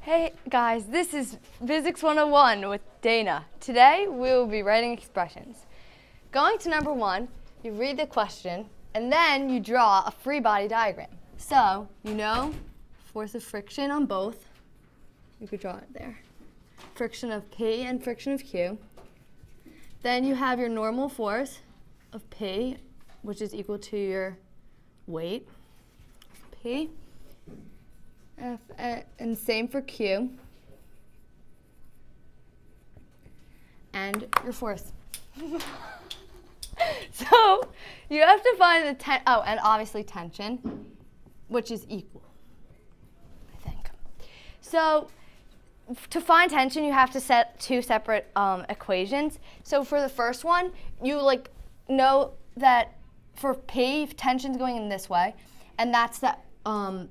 Hey guys, this is Physics 101 with Dana. Today we will be writing expressions. Going to number 1, you read the question and then you draw a free body diagram. So, you know, force of friction on both. You could draw it there. Friction of P and friction of Q. Then you have your normal force of P, which is equal to your weight, P. And same for Q. And your force. So you have to find the and obviously tension, which is equal, I think. So to find tension, you have to set two separate equations. So for the first one, you know that for P, tension's going in this way, and that's the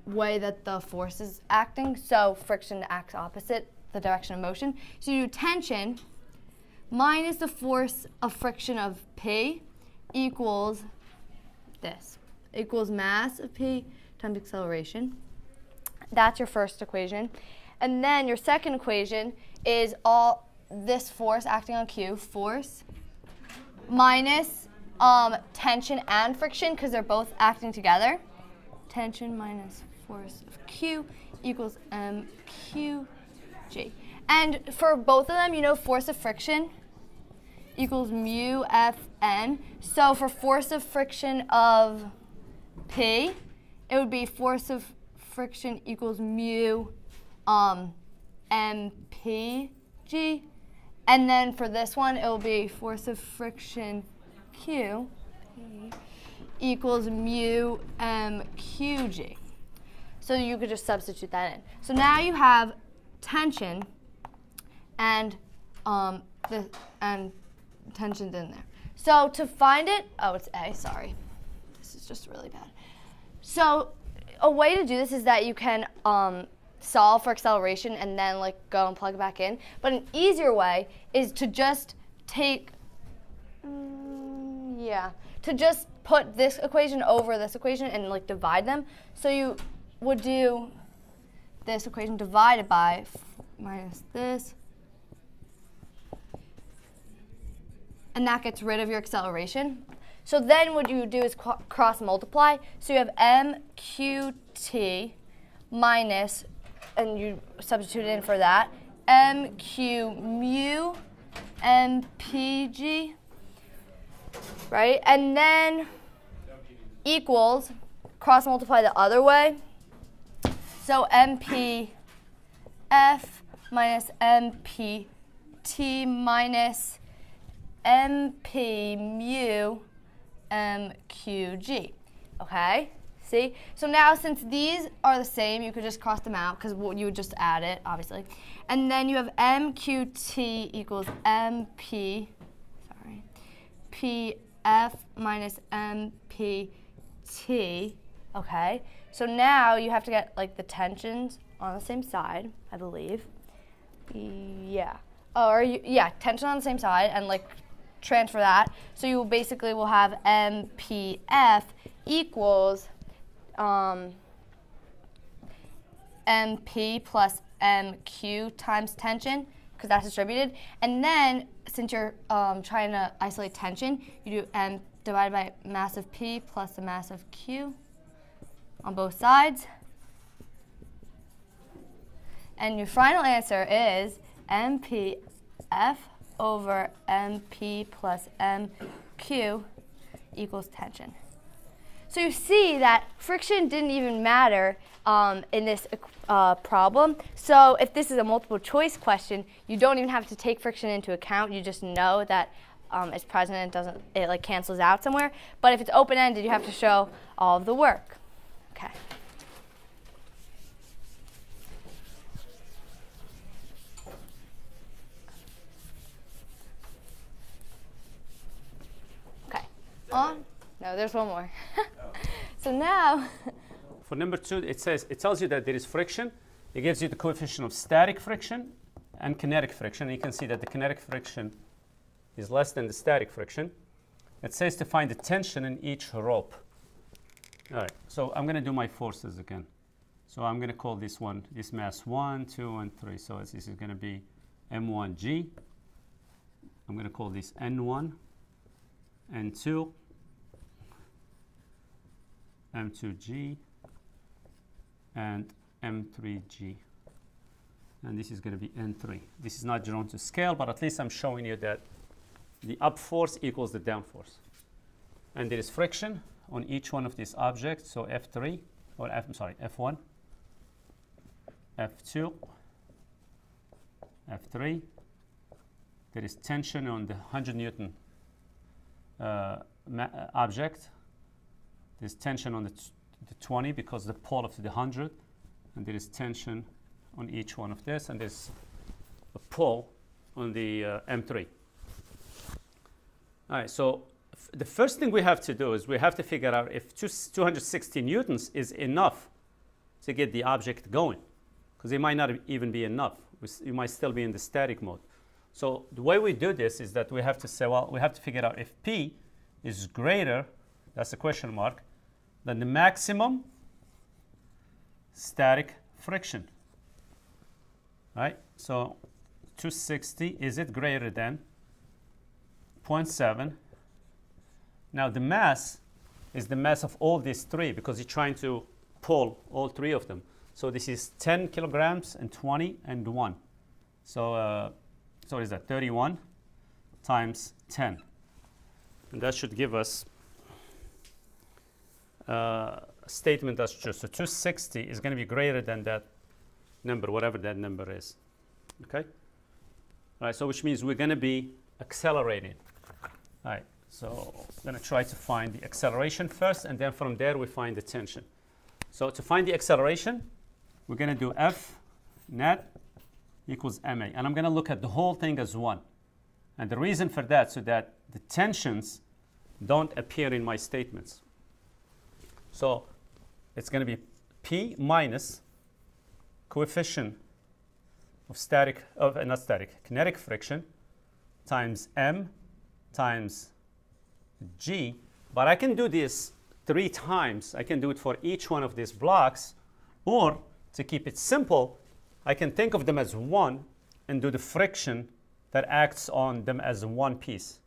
way that the force is acting. So friction acts opposite the direction of motion. So you do tension minus the force of friction of P equals this. Equals mass of P times acceleration. That's your first equation. And then your second equation is all this force acting on Q, force, minus tension and friction, because they're both acting together. Tension minus force of Q equals mqg. And for both of them, you know force of friction equals mu Fn. So for force of friction of P, it would be force of friction equals mu mpg. And then for this one, it will be force of friction Q equals mu mqg. So you could just substitute that in. So now you have tension and tension's in there. So to find it, it's A, sorry. This is just really bad. So a way to do this is that you can solve for acceleration and then go and plug it back in. But an easier way is to just take to just put this equation over this equation and divide them. So you would do this equation divided by minus this. And that gets rid of your acceleration. So then what you do is cross multiply. So you have mqt minus, and you substitute in for that, mq mu mpg. Right? And then equals, cross multiply the other way. So mpf minus mpt minus mp mu mqg. Okay? See? So now since these are the same, you could just cross them out because you would just add it, obviously. And then you have mqt equals mp, pf minus mpt. Okay? So now you have to get the tensions on the same side, I believe. Yeah. Tension on the same side and transfer that. So you basically will have mpf equals mp plus mq times tension, because that's distributed. And then since you're trying to isolate tension, you do m divided by mass of P plus the mass of Q on both sides. And your final answer is MPF over MP plus MQ equals tension. So you see that friction didn't even matter in this problem. So if this is a multiple choice question, you don't even have to take friction into account. You just know that it's present and it cancels out somewhere. But if it's open-ended, you have to show all of the work. Okay. Okay. On. No, there's one more. So now. For number 2, it tells you that there is friction. It gives you the coefficient of static friction and kinetic friction. You can see that the kinetic friction is less than the static friction. It says to find the tension in each rope. All right, so I'm going to do my forces again. So I'm going to call this mass 1, 2, and 3. So this is going to be M1G. I'm going to call this N1, N2, M2G, and M3G. And this is going to be N3. This is not drawn to scale, but at least I'm showing you that the up force equals the down force. And there is friction on each one of these objects. So F3, or F1, F2, F3. There is tension on the 100 Newton object. There's tension on the 20 because the pole of the 100. And there is tension on each one of this. And there's a pull on the M3. All right, so the first thing we have to do is we have to figure out if 260 newtons is enough to get the object going, because it might not even be enough. You might still be in the static mode. So the way we do this is that we have to say, well, we have to figure out if P is greater, that's a question mark, than the maximum static friction. Right? So 260, is it greater than 0.7? Now the mass is the mass of all these three because you're trying to pull all three of them. So this is 10 kilograms and 20 and 1. So what is that? 31 times 10. And that should give us a statement that's true. So 260 is going to be greater than that number, whatever that number is. Okay? All right, so which means we're going to be accelerating. All right, so I'm going to try to find the acceleration first, and then from there we find the tension. So to find the acceleration, we're going to do F net equals ma. And I'm going to look at the whole thing as 1. And the reason for that, so that the tensions don't appear in my statements. So it's going to be P minus coefficient of kinetic friction times M times G. But I can do this 3 times. I can do it for each one of these blocks, or to keep it simple, I can think of them as 1 and do the friction that acts on them as one piece.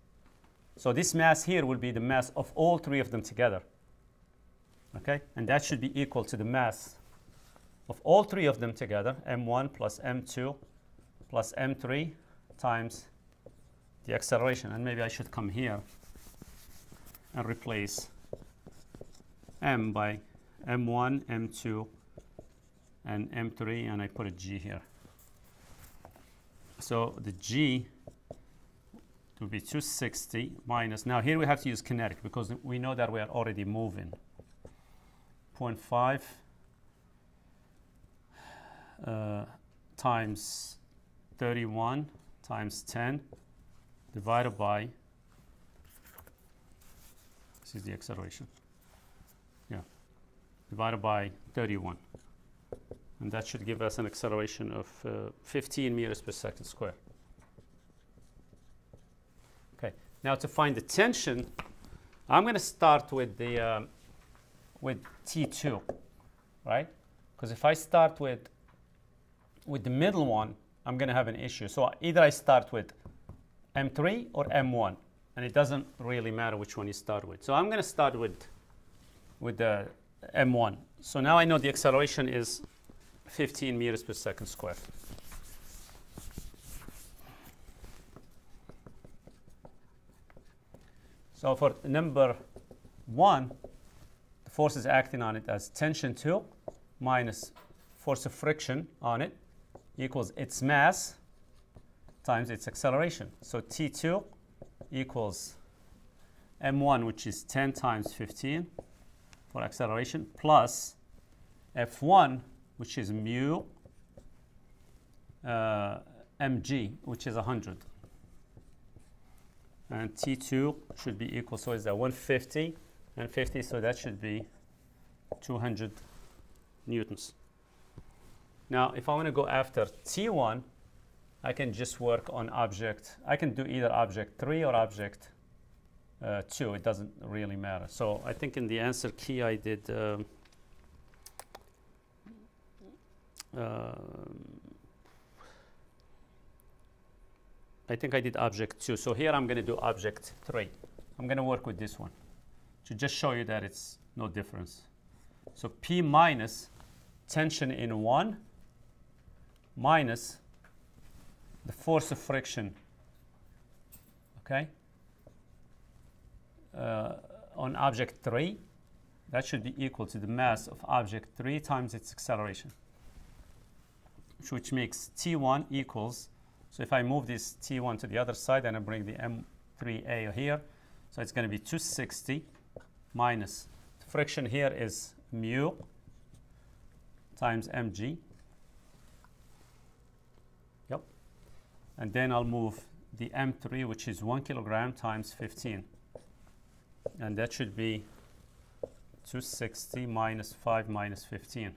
So this mass here will be the mass of all 3 of them together. Okay? And that should be equal to the mass of all 3 of them together, M1 plus M2 plus M3 times the acceleration. And maybe I should come here and replace M by M1, M2, and M3, and I put a G here. So the G will be 260 minus, now here we have to use kinetic because we know that we are already moving. 0.5 times 31 times 10 divided by, this is the acceleration, divided by 31. And that should give us an acceleration of 15 meters per second square. Okay, now to find the tension, I'm going to start with the with T2, right? Because if I start with the middle one, I'm going to have an issue. So either I start with M3 or M1, and it doesn't really matter which one you start with. So I'm going to start with the M1. So now I know the acceleration is 15 meters per second square. So for number 1, the force is acting on it as tension 2 minus force of friction on it equals its mass times its acceleration. So T2 equals M1, which is 10 times 15 for acceleration, plus F1, which is mu mg, which is 100. And T2 should be equal, so is that 150 and 50, so that should be 200 newtons. Now, if I want to go after T1, I can just work on object. I can do either object 3 or object 2. It doesn't really matter. So I think in the answer key I did I think I did object 2. So here I'm going to do object 3. I'm going to work with this one to just show you that it's no difference. So P minus tension in 1 minus the force of friction, okay, on object 3. That should be equal to the mass of object 3 times its acceleration, which makes T1 equals, so if I move this T1 to the other side and I bring the M3A here, so it's going to be 260 minus, the friction here is mu times mg. Yep. And then I'll move the M3, which is 1 kilogram times 15. And that should be 260 minus 5 minus 15.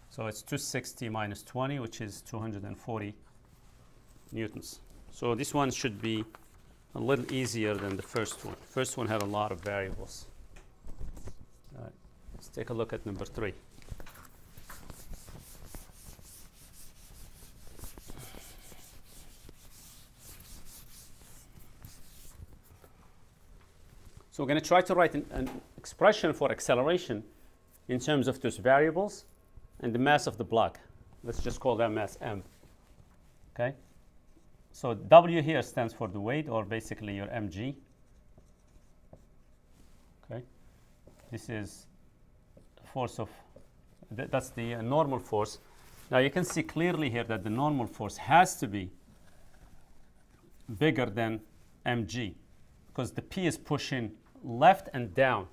So it's 260 minus 20, which is 240 newtons. So this one should be a little easier than the first one. First one had a lot of variables. All right, let's take a look at number 3. So we're going to try to write an expression for acceleration in terms of those variables and the mass of the block. Let's just call that mass m. Okay? So W here stands for the weight, or basically your mg. Okay? This is force of, that's the normal force. Now you can see clearly here that the normal force has to be bigger than mg, because the P is pushing left and down,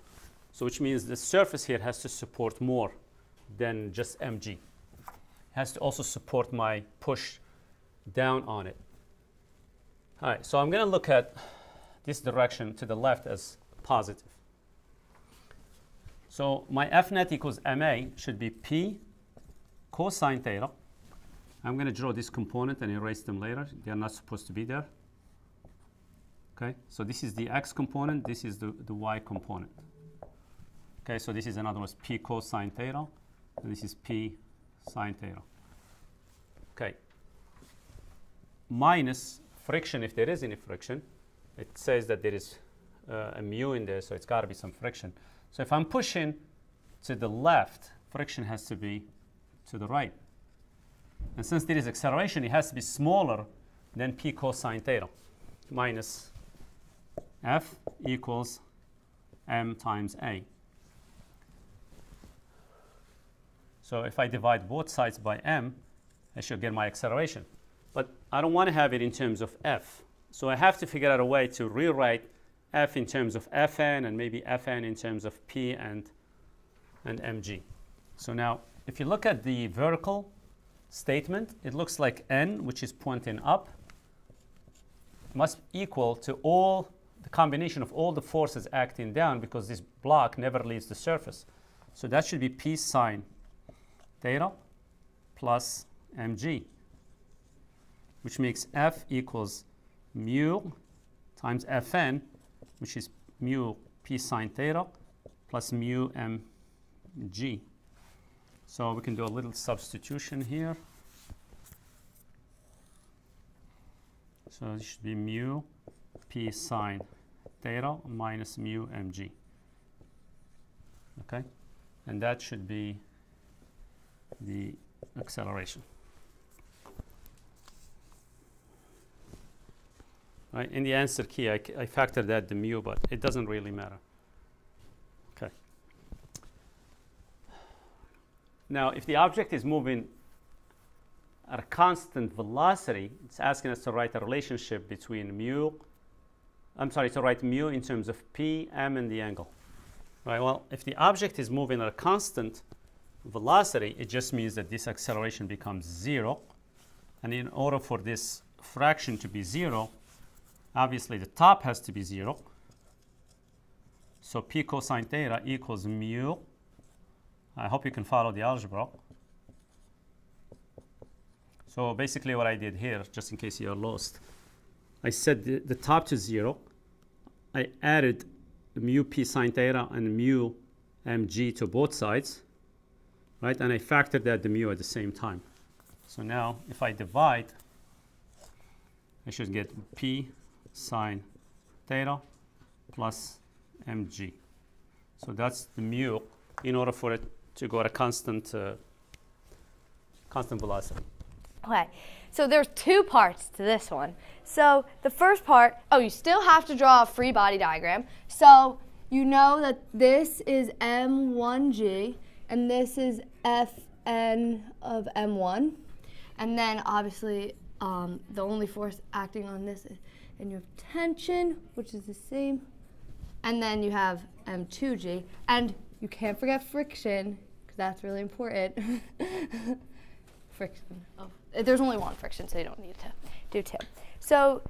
so which means the surface here has to support more than just mg. It has to also support my push down on it. All right, so I'm going to look at this direction to the left as positive. So my F net equals ma should be P cosine theta. I'm going to draw this component and erase them later. They are not supposed to be there. Okay, so this is the x component, this is the y component. Okay, so this is, in other words, P cosine theta, and this is P sine theta. Okay, minus friction, if there is any friction. It says that there is a mu in there, so it's got to be some friction. So if I'm pushing to the left, friction has to be to the right. And since there is acceleration, it has to be smaller than P cosine theta, minus F equals m times a. So if I divide both sides by m, I should get my acceleration. But I don't want to have it in terms of F. So I have to figure out a way to rewrite F in terms of Fn, and maybe Fn in terms of P and mg. So now, if you look at the vertical statement, it looks like n, which is pointing up, must equal to all the combination of all the forces acting down, because this block never leaves the surface. So that should be P sine theta plus mg, which makes F equals mu times Fn, which is mu P sine theta plus mu mg. So we can do a little substitution here. So this should be mu P sine theta minus mu mg. Okay? And that should be the acceleration. Right? In the answer key, I factored that the mu, but it doesn't really matter. Okay. Now, if the object is moving at a constant velocity, it's asking us to write a relationship between to write mu in terms of P, m, and the angle. Right, well, if the object is moving at a constant velocity, it just means that this acceleration becomes 0. And in order for this fraction to be 0, obviously the top has to be 0. So P cosine theta equals mu. I hope you can follow the algebra. So basically what I did here, just in case you're lost, I set the top to 0. I added mu P sine theta and mu mg to both sides, right? And I factored that the mu at the same time. So now if I divide, I should get P sine theta plus mg. So that's the mu in order for it to go at a constant velocity. Okay, so there's two parts to this one. So the first part, you still have to draw a free body diagram. So you know that this is m1g and this is Fn of m1. And then obviously the only force acting on this is, and you have tension, which is the same. And then you have m2g. And you can't forget friction, because that's really important. Friction. There's only one friction, so you don't need to do two. So,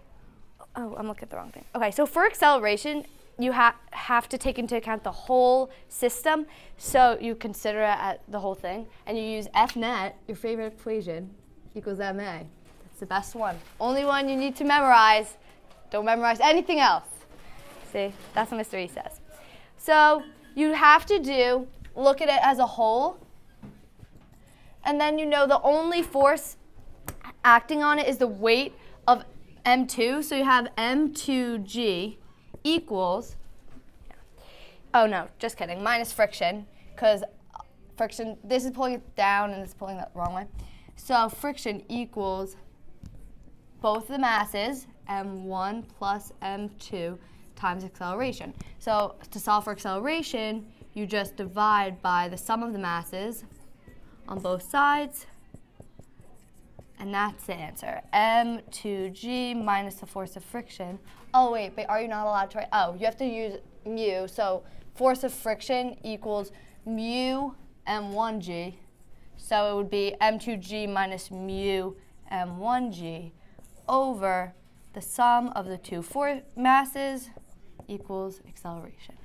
I'm looking at the wrong thing. Okay, so for acceleration, you have to take into account the whole system. So you consider it at the whole thing, and you use F net, your favorite equation, equals ma. That's the best one. Only one you need to memorize. Don't memorize anything else. See, that's what Mr. E says. So you have to look at it as a whole, and then you know the only force acting on it is the weight of m2. So you have m2g equals, oh no, just kidding, minus friction, because friction, this is pulling it down and this is pulling it the wrong way. So friction equals both the masses, m1 plus m2, times acceleration. So to solve for acceleration, you just divide by the sum of the masses on both sides, and that's the answer. m2g minus the force of friction. Oh wait, but are you not allowed to write? Oh, you have to use mu. So force of friction equals mu m1g. So it would be m2g minus mu m1g over the sum of the two masses equals acceleration.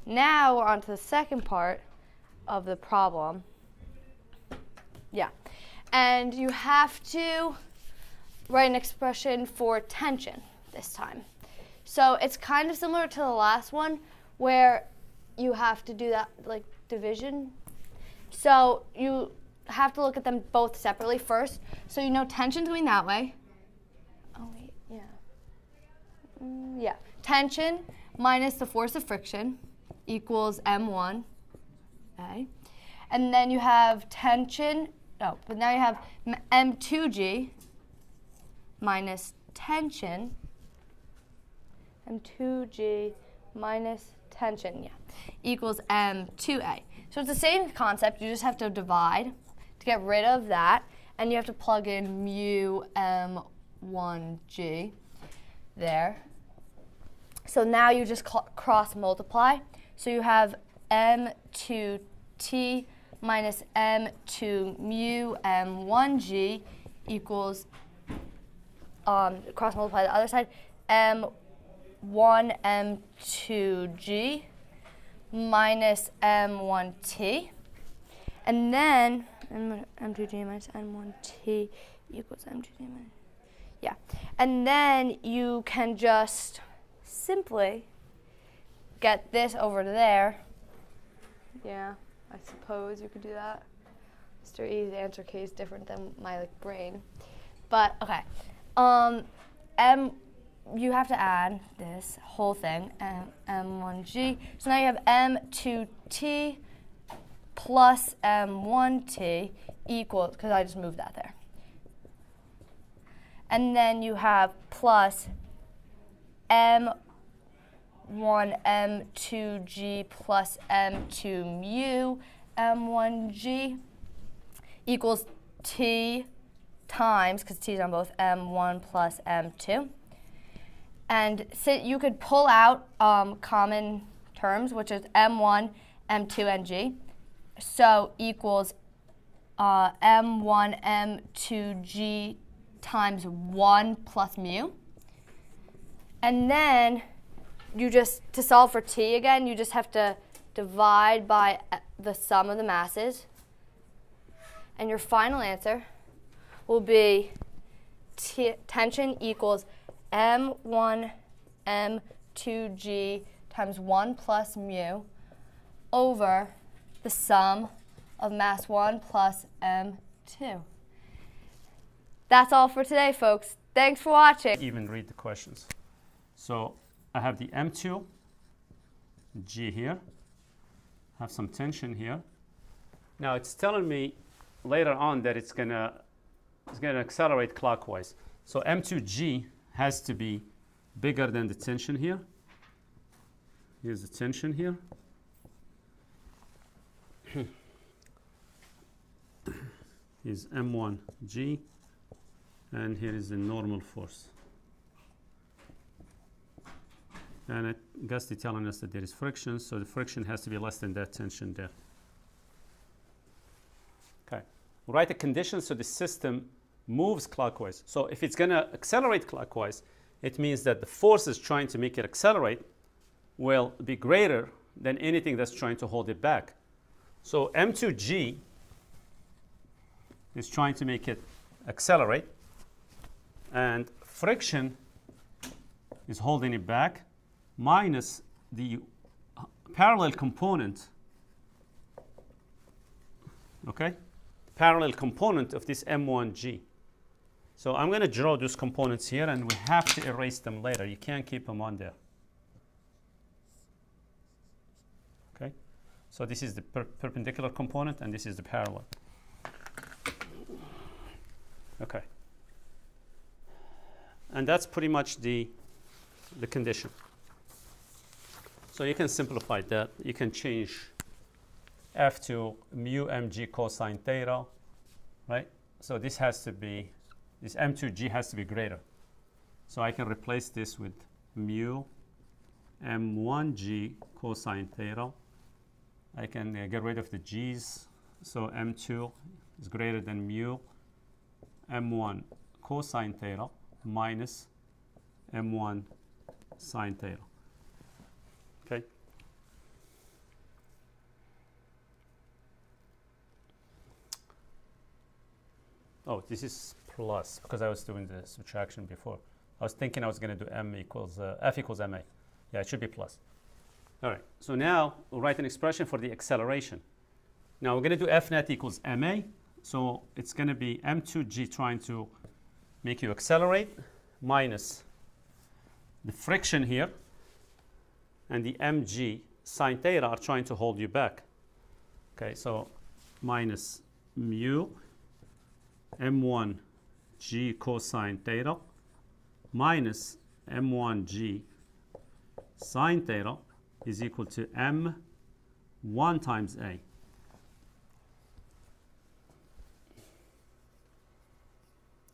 Now we're on to the second part of the problem. Yeah. And you have to write an expression for tension this time. So it's kind of similar to the last one where you have to do that like division. So you have to look at them both separately first. So you know tension's going that way. Oh wait, yeah. Yeah. Tension minus the force of friction equals m1. Okay. And then you have tension, but now you have m2g minus tension, m2g minus tension, equals m2a. So it's the same concept, you just have to divide to get rid of that, and you have to plug in mu m1g there. So now you just cross multiply. So you have m2t minus m2 mu m1g equals, cross multiply the other side, m1 m2g minus m1t. And then m2g minus m1t equals m2g minus, and then you can just simply get this over to there. Yeah, I suppose you could do that. Mr. E's answer key is different than my brain. But okay. You have to add this whole thing, m1g. So now you have m2t plus m1t equals, because I just moved that there. And then you have plus m1 m2g plus m2 mu m1g equals t times, because t is on both, m1 plus m2. And so you could pull out common terms, which is m1, m2, and g. So equals m1, m2g times 1 plus mu. And then you just, to solve for t again, you just have to divide by the sum of the masses. And your final answer will be tension equals m1 m2g times 1 plus mu over the sum of mass 1 plus m2. That's all for today, folks. Thanks for watching. Even read the questions. So I have the M2 G here, have some tension here. Now it's telling me later on that it's gonna accelerate clockwise. So M2G has to be bigger than the tension here. Here's the tension here. Here's M1G, and here is the normal force. And I guess they're telling us that there is friction, so the friction has to be less than that tension there. Okay, we'll write a condition so the system moves clockwise. So if it's going to accelerate clockwise, it means that the forces trying to make it accelerate will be greater than anything that's trying to hold it back. So M2G is trying to make it accelerate, and friction is holding it back, minus the parallel component, okay? Parallel component of this M1G. So I'm going to draw those components here, and we have to erase them later. You can't keep them on there. Okay? So this is the perpendicular component, and this is the parallel. Okay. And that's pretty much the condition. So you can simplify that. You can change F to mu mg cosine theta, right? So this has to be, this M2G has to be greater. So I can replace this with mu m1g cosine theta. I can get rid of the g's. So M2 is greater than mu m1 cosine theta minus m1 sine theta. Okay. Oh, this is plus because I was doing the subtraction before. I was thinking I was going to do F equals ma. Yeah, it should be plus. All right. So now we'll write an expression for the acceleration. Now we're going to do F net equals ma. So it's going to be M2G trying to make you accelerate minus the friction here, and the mg sine theta are trying to hold you back. Okay, so minus mu m1g cosine theta minus m1g sine theta is equal to m1 times a.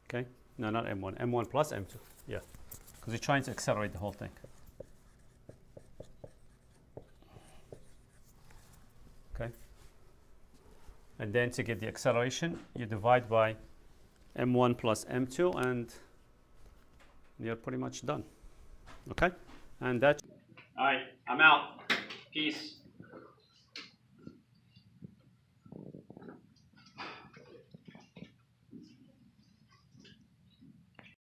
Okay, no, not m1, m1 plus m2, yeah, because you're trying to accelerate the whole thing. Okay, and then to get the acceleration, you divide by m1 plus m2, and you're pretty much done. Okay, and that's. All right, I'm out. Peace.